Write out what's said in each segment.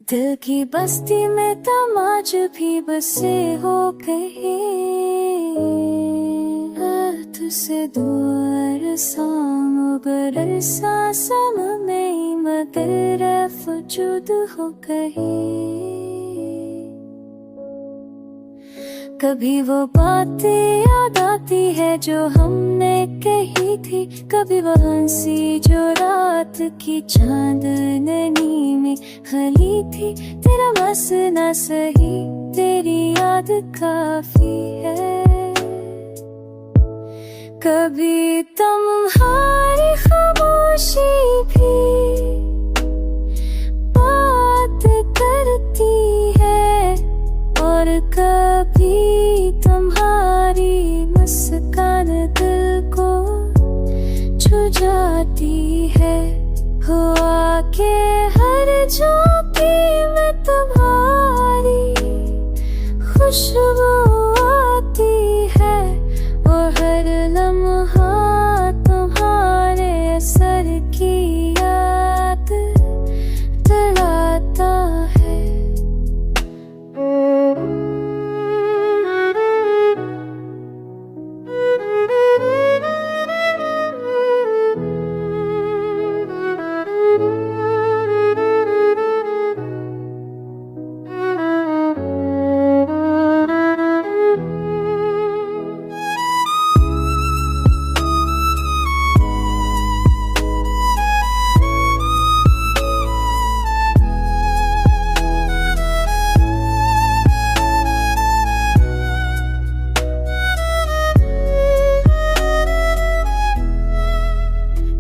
दिल की बस्ती में तुम आज भी बसे हो कहीं, अर्थ से दूर साम बरल सांसम में मगर वजूद हो कहीं। कभी वो बातें याद आती है जो हमने कही थी, कभी वो हंसी जो रात की चांदनी में खली थी। तेरा बस ना सही तेरी याद काफी है। कभी तुम्हारी खामोशी भी बात करती है, और कभी तुम्हारी मुस्कान दिल को छू जाती है। हुआ के हर झोंके में तुम्हारी खुशबू आती है, और हर लम्हा तुम्हारे सर की याद दिलाता है।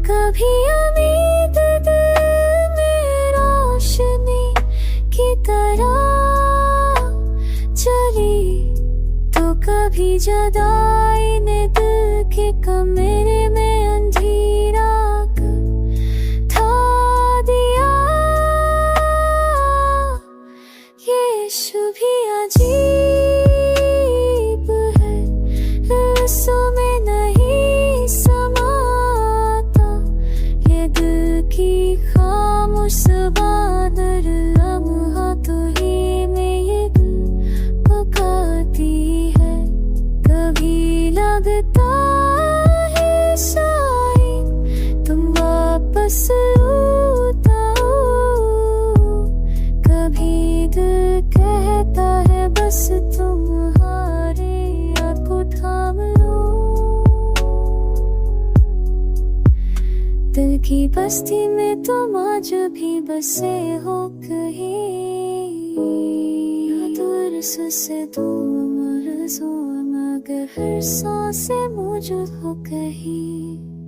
कभी उम्मीद दिल में रोशनी की तरह चली, तो कभी जुदाई ने दिल के कमरे में अंधेरा था दिया। ये शुभ अजीब है, रसों में नहीं समाता। ये दिल की खामोश बादल लम्हा तो ही में ये दिल पकाती है। कभी लगता है शायद तुम वापस लौट आओ, कभी दिल कहता है बस तुम्हारे याद को थाम लो। दिल की बस्ती में तुम आज भी बसे हो कहीं, दूर से दूर मगर हर सांसें मौजूद हो कहीं।